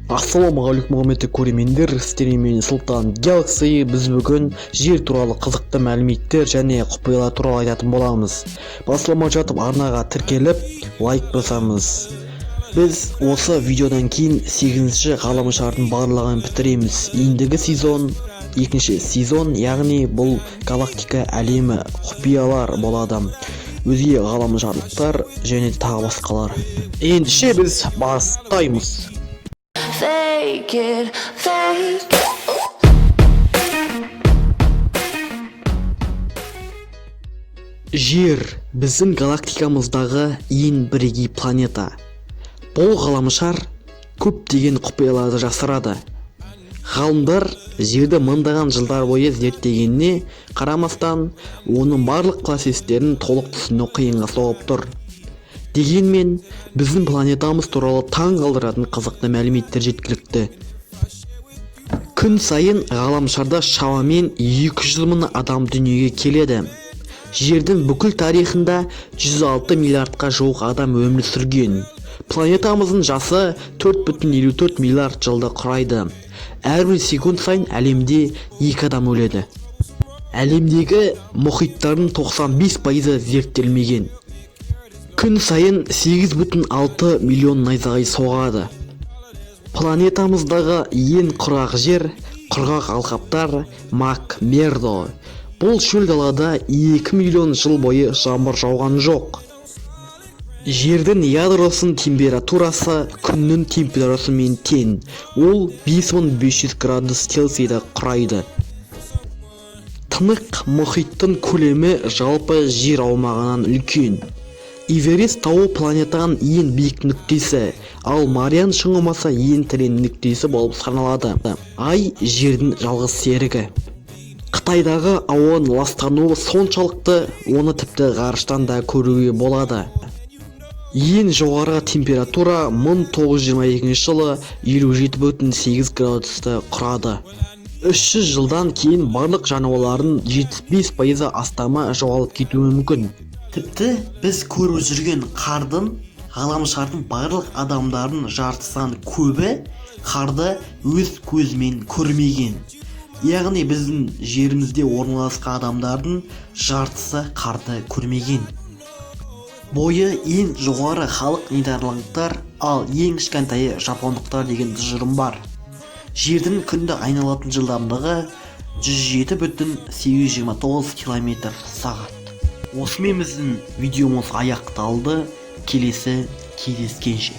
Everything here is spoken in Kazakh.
Ассалаумағалейкум құрметті көрермендер, сіздермен Сұлтан Galaxy. Біз бүгін жер туралы қызықты мәліметтер және құпиялар туралы айтатын боламыз. Басылмай жатып арнаға тіркеліп, лайк басамыз. Біз осы видеодан кейін 8-ші ғаламшардың барлығын бітіреміз. Ендігі сезон, екінші сезон, яғни бұл галактика әлемі құпиялар болады. Өзге ғаламшарлықтар және тағы басқалар. Ендеше біз бастаймыз. Fake it, fake it. Жер біздің галактикамыздағы ең бірегей планета. Бұл ғаламшар көптеген құпияларды жасырады. Ғалымдар жерді мыңдаған жылдар бойы зерттегеніне қарамастан, оның барлық процестерін толық түсіну қиынға соғып тұр. Дегенмен, біздің планетамыз туралы таң қалдыратын қызықты мәліметтер жеткілікті. Күн сайын ғаламшарда шамамен 200 мың адам дүниеге келеді. Жердің бүкіл тарихында 106 миллиардқа жуық адам өмір сүрген. Планетамыздың жасы 4,54 миллиард жылды құрайды. Әрбір секунд сайын әлемде 2 адам өледі. Әлемдегі мұхиттардың 95% зерттелмеген. Күн сайын 8,6 миллион найзағай соғады. Планетамыздағы ең құрақ жер, құрғақ алқаптар Мак-Мердо. Бұл шөл далада 2 миллион жыл бойы жаңбыр жауған жоқ. Жердің ядросының температурасы күннің температурасымен тең. Ол 5500 градус Цельсийді құрайды. Тынық мұхиттың көлемі жалпы жер аумағынан үлкен. Эверест тауы планетаның ең биік нүктесі, ал Мариан шыңғымасы ең терең нүктесі болып саналады. Ай жердің жалғыз серігі. Қытайдағы ауаның ластануы соншалықты, оны тіпті ғарыштан да көруге болады. Ең жоғары температура 1922 жылы 57,8 градусты құрады. 300 жылдан кейін барлық жануарлардың 75% астамы жоғалып кетуі мүмкін. Тіпті біз көріп жүрген қардың, ғаламшардың барлық адамдардың жартысынан көбі қарды өз көзімен көрмеген. Яғни біздің жерімізде орналасқан адамдардың жартысы қарды көрмеген. Бойы ең жоғары халық нидерландтар, ал ең кішкентайы жапондықтар деген тұжырым бар. Жердің күнді айналатын жылдамдығы 107,829 км/сағат. Осымен біздің видеомыз аяқталды. Келесі кездескенше.